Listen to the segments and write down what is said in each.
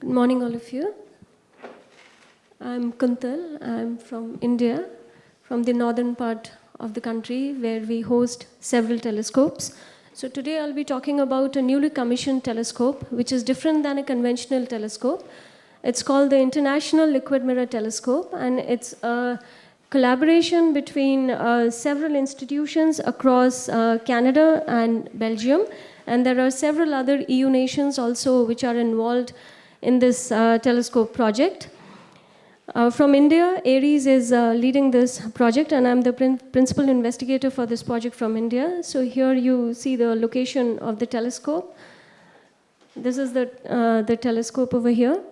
Good morning, all of you. I'm Kuntal. I'm from India, from the northern part of the country where we host several telescopes. So today I'll be talking about a newly commissioned telescope, which is different than a conventional telescope. It's called the International Liquid Mirror Telescope, and it's a collaboration between several institutions across Canada and Belgium. And there are several other EU nations also which are involved in this telescope project. From India, Aries is leading this project, and I'm the principal investigator for this project from India. So here you see the location of the telescope. This is the telescope over here.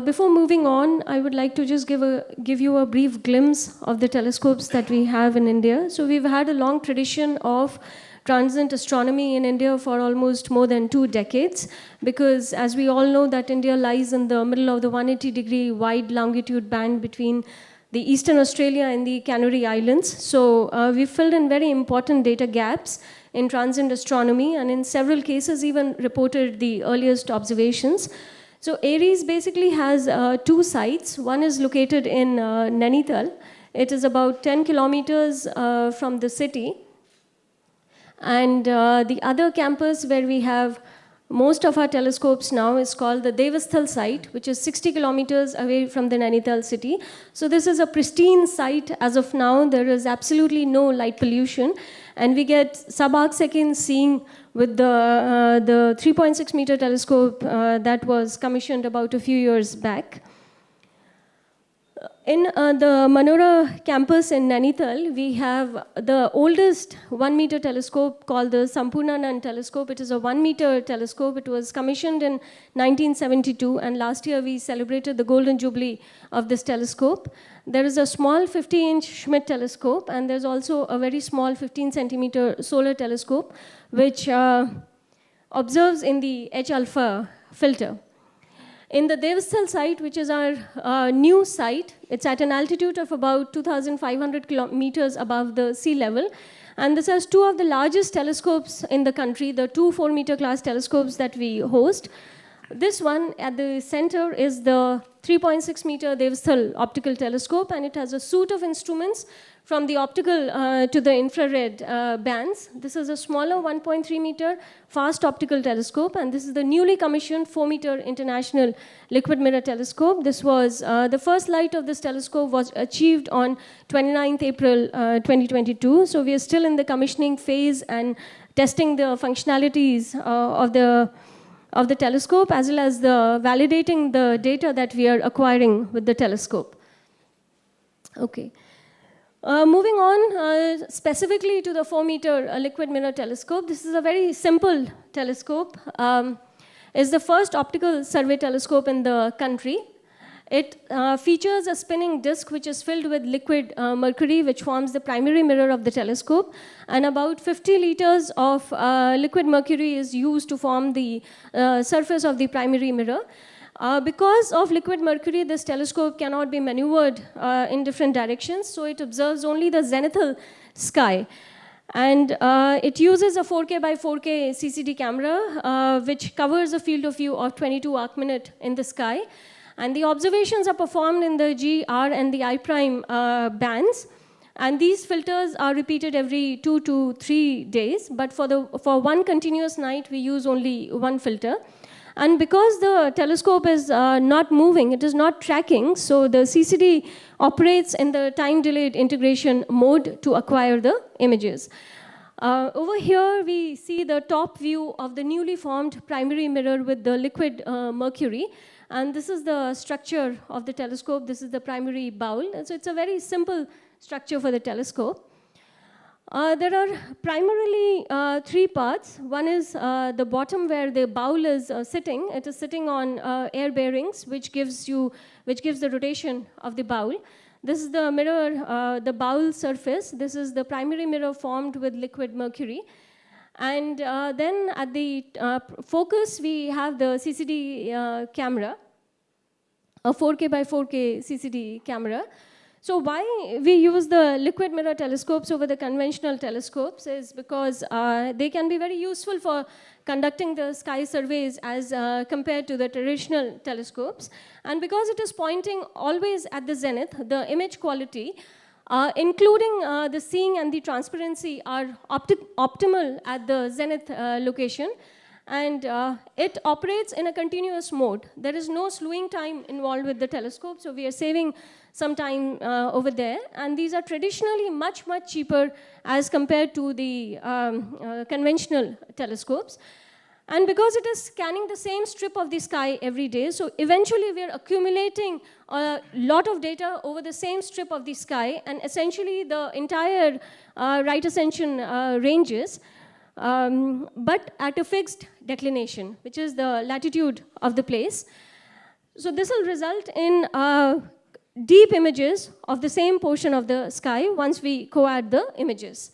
Before moving on, I would like to just give you a brief glimpse of the telescopes that we have in India. So we've had a long tradition of transient astronomy in India for almost more than 2 decades, because as we all know that India lies in the middle of the 180-degree wide longitude band between the Eastern Australia and the Canary Islands. So we filled in very important data gaps in transient astronomy, and in several cases even reported the earliest observations. So Aries basically has 2 sites. One is located in Zenithal. It is about 10 kilometers from the city. And the other campus where we have most of our telescopes now is called the Devasthal site, which is 60 kilometers away from the Zenithal city. So this is a pristine site as of now. There is absolutely no light pollution. And we get sub-arc seconds seeing with the 3.6 meter telescope that was commissioned about a few years back. In the Manora campus in Nainital, we have the oldest 1 meter telescope called the Sampurnanand telescope. It is a 1 meter telescope. It was commissioned in 1972, and last year we celebrated the golden jubilee of this telescope. There is a small 50-inch Schmidt telescope, and there's also a very small 15-centimeter solar telescope, which observes in the H-alpha filter. In the Devasthal site, which is our new site, it's at an altitude of about 2,500 meters above the sea level. And this has 2 of the largest telescopes in the country, the 2 4-meter class telescopes that we host. This one at the center is the 3.6 meter Devasthal optical telescope, and it has a suite of instruments from the optical to the infrared bands. This is a smaller 1.3 meter fast optical telescope, and this is the newly commissioned 4 meter international liquid mirror telescope. This was the first light of this telescope was achieved on 29th April 2022. So we are still in the commissioning phase and testing the functionalities of the telescope, as well as validating the data that we are acquiring with the telescope. Okay. Moving on specifically to the 4 meter liquid mirror telescope, this is a very simple telescope. It's the first optical survey telescope in the country. It features a spinning disk which is filled with liquid mercury, which forms the primary mirror of the telescope. And about 50 liters of liquid mercury is used to form the surface of the primary mirror. Because of liquid mercury, this telescope cannot be maneuvered in different directions, so it observes only the zenithal sky. And it uses a 4K by 4K CCD camera, which covers a field of view of 22 arc-minute in the sky. And the observations are performed in the G, R, and the I prime bands. And these filters are repeated every 2 to 3 days. But for one continuous night, we use only one filter. And because the telescope is not moving, it is not tracking, so the CCD operates in the time-delayed integration mode to acquire the images. Over here, we see the top view of the newly formed primary mirror with the liquid mercury. And this is the structure of the telescope. This is the primary bowl. And so it's a very simple structure for the telescope. There are primarily 3 parts. One is the bottom where the bowl is sitting. It is sitting on air bearings, which gives the rotation of the bowl. This is the mirror, the bowl surface. This is the primary mirror formed with liquid mercury. And then at the focus, we have the CCD camera, a 4K by 4K CCD camera. So why we use the liquid mirror telescopes over the conventional telescopes is because they can be very useful for conducting the sky surveys as compared to the traditional telescopes. And because it is pointing always at the zenith, the image quality, including the seeing and the transparency, are optimal at the zenith location. And it operates in a continuous mode. There is no slewing time involved with the telescope, so we are saving some time over there. And these are traditionally much, much cheaper as compared to the conventional telescopes. And because it is scanning the same strip of the sky every day, so eventually we are accumulating a lot of data over the same strip of the sky, and essentially the entire right ascension ranges, but at a fixed declination, which is the latitude of the place. So this will result in deep images of the same portion of the sky once we co-add the images.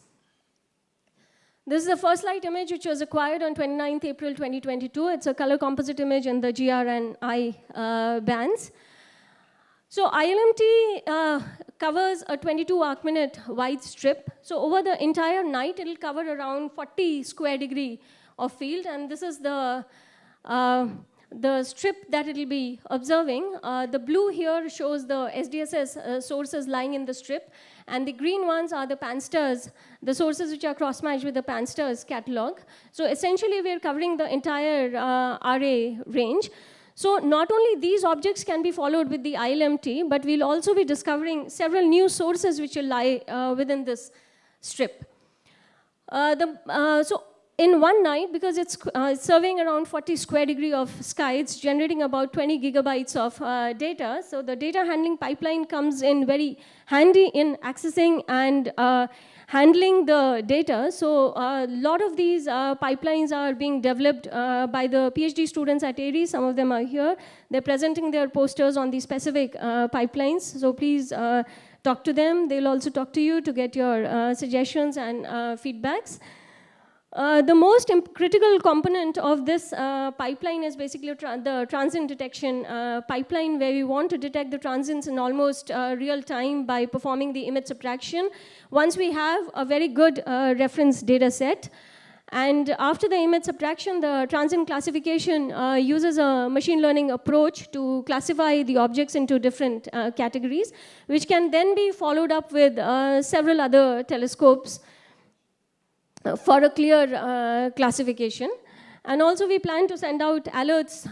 This is the first light image which was acquired on 29th April 2022. It's a color composite image in the GR and I bands. So ILMT covers a 22 arcminute wide strip. So over the entire night, it'll cover around 40 square degree of field, and this is the strip that it'll be observing. The blue here shows the SDSS sources lying in the strip, and the green ones are the Pan-STARRS, the sources which are cross-matched with the Pan-STARRS catalog. So essentially, we're covering the entire RA range. So not only these objects can be followed with the ILMT, but we'll also be discovering several new sources which will lie within this strip. So in one night, because it's surveying around 40 square degree of sky, it's generating about 20 gigabytes of data. So the data handling pipeline comes in very handy in accessing and handling the data. So a lot of these pipelines are being developed by the PhD students at ARIES. Some of them are here. They're presenting their posters on these specific pipelines. So please talk to them. They'll also talk to you to get your suggestions and feedbacks. The most critical component of this pipeline is basically the transient detection pipeline, where we want to detect the transients in almost real time by performing the image subtraction. Once we have a very good reference data set, and after the image subtraction, the transient classification uses a machine learning approach to classify the objects into different categories, which can then be followed up with several other telescopes for a clear classification. And also we plan to send out alerts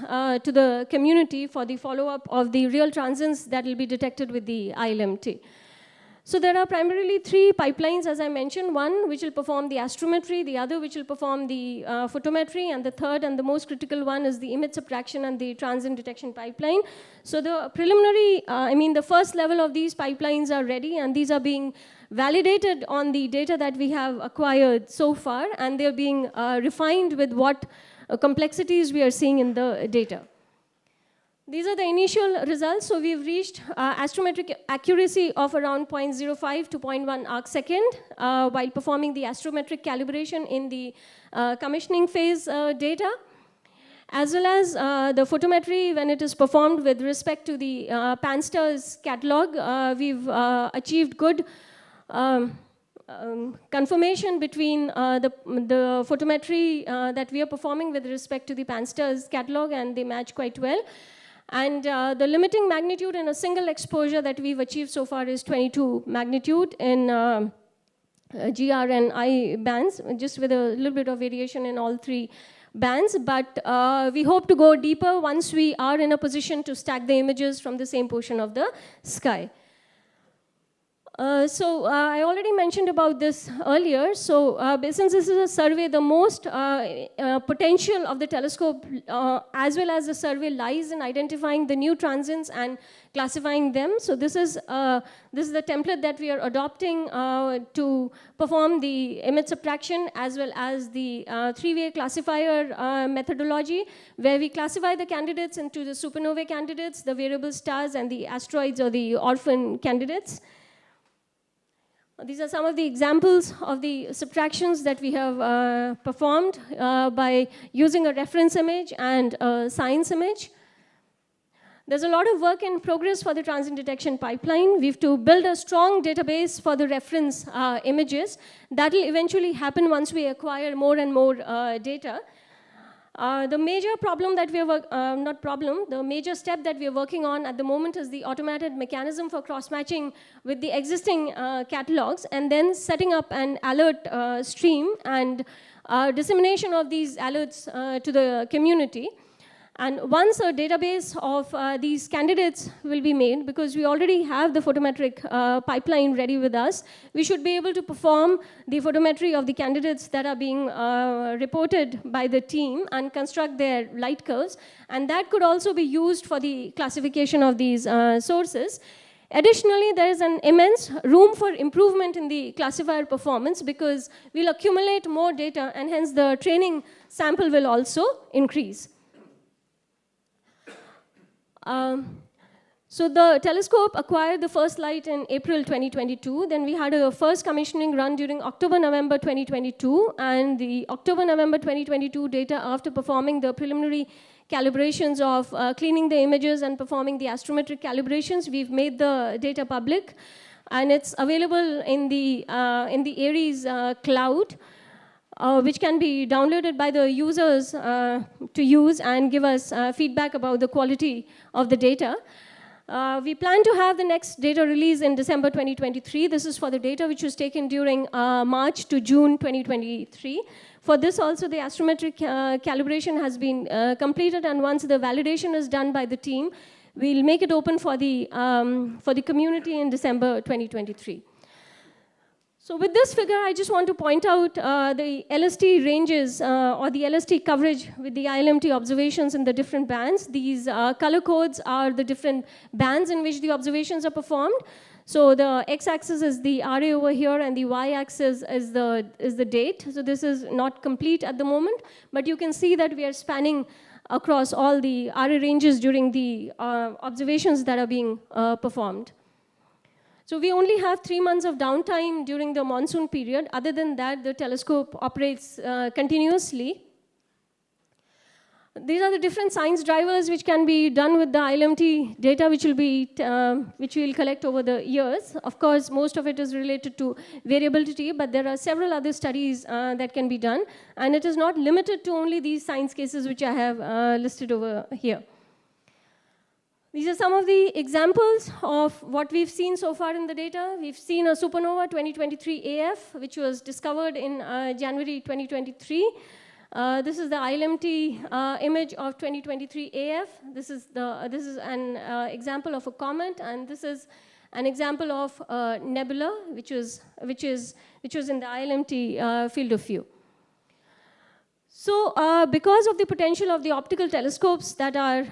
to the community for the follow-up of the real transients that will be detected with the ILMT. So there are primarily three pipelines, as I mentioned. One which will perform the astrometry, the other which will perform the photometry, and the third and the most critical one is the image subtraction and the transient detection pipeline. So the preliminary, the first level of these pipelines are ready, and these are being validated on the data that we have acquired so far, and they're being refined with what complexities we are seeing in the data. These are the initial results. So we've reached astrometric accuracy of around 0.05 to 0.1 arcsecond while performing the astrometric calibration in the commissioning phase data, as well as the photometry when it is performed with respect to the Pan-STARRS catalog. We've achieved good confirmation between the photometry that we are performing with respect to the Pan-STARRS catalog, and they match quite well. And the limiting magnitude in a single exposure that we've achieved so far is 22 magnitude in GR and I bands, just with a little bit of variation in all three bands. But we hope to go deeper once we are in a position to stack the images from the same portion of the sky. So I already mentioned about this earlier. So since this is a survey, the most potential of the telescope as well as the survey lies in identifying the new transients and classifying them. So this is the template that we are adopting to perform the image subtraction as well as the three-way classifier methodology, where we classify the candidates into the supernovae candidates, the variable stars, and the asteroids or the orphan candidates. These are some of the examples of the subtractions that we have performed by using a reference image and a science image. There's a lot of work in progress for the transient detection pipeline. We have to build a strong database for the reference images. That will eventually happen once we acquire more and more data. The major problem that we are, the major step that we are working on at the moment is the automated mechanism for cross-matching with the existing catalogs, and then setting up an alert stream and dissemination of these alerts to the community. And once a database of these candidates will be made, because we already have the photometric pipeline ready with us, we should be able to perform the photometry of the candidates that are being reported by the team and construct their light curves. And that could also be used for the classification of these sources. Additionally, there is an immense room for improvement in the classifier performance, because we'll accumulate more data, and hence the training sample will also increase. So the telescope acquired the first light in April 2022. Then we had a first commissioning run during October-November 2022. And the October-November 2022 data, after performing the preliminary calibrations of cleaning the images and performing the astrometric calibrations, we've made the data public. And it's available in the Aries cloud, which can be downloaded by the users to use and give us feedback about the quality of the data. We plan to have the next data release in December 2023. This is for the data which was taken during March to June 2023. For this also, the astrometric calibration has been completed, and once the validation is done by the team, we'll make it open for the community in December 2023. So with this figure, I just want to point out the LST ranges or the LST coverage with the ILMT observations in the different bands. These color codes are the different bands in which the observations are performed. So the x-axis is the RA over here, and the y-axis is the date. So this is not complete at the moment, but you can see that we are spanning across all the RA ranges during the observations that are being performed. So we only have 3 months of downtime during the monsoon period. Other than that, the telescope operates continuously. These are the different science drivers which can be done with the ILMT data, which we'll collect over the years. Of course, most of it is related to variability, but there are several other studies that can be done. And it is not limited to only these science cases which I have listed over here. These are some of the examples of what we've seen so far in the data. We've seen a supernova 2023 AF, which was discovered in January 2023. This is the ILMT image of 2023 AF. This is an example of a comet, and this is an example of a nebula, which was in the ILMT field of view. So because of the potential of the optical telescopes that our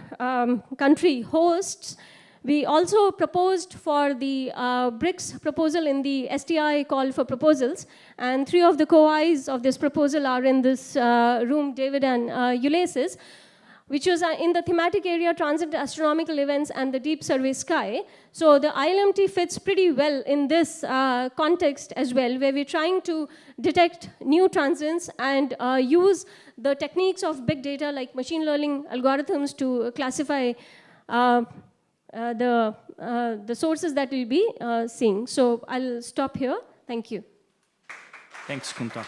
country hosts, we also proposed for the BRICS proposal in the STI call for proposals. And 3 of the co-Is of this proposal are in this room, David and Ulysses, which was in the thematic area transient astronomical events and the deep survey sky. So the ILMT fits pretty well in this context as well, where we're trying to detect new transients and use the techniques of big data like machine learning algorithms to classify the sources that we'll be seeing. So I'll stop here. Thank you. Thanks, Kuntal.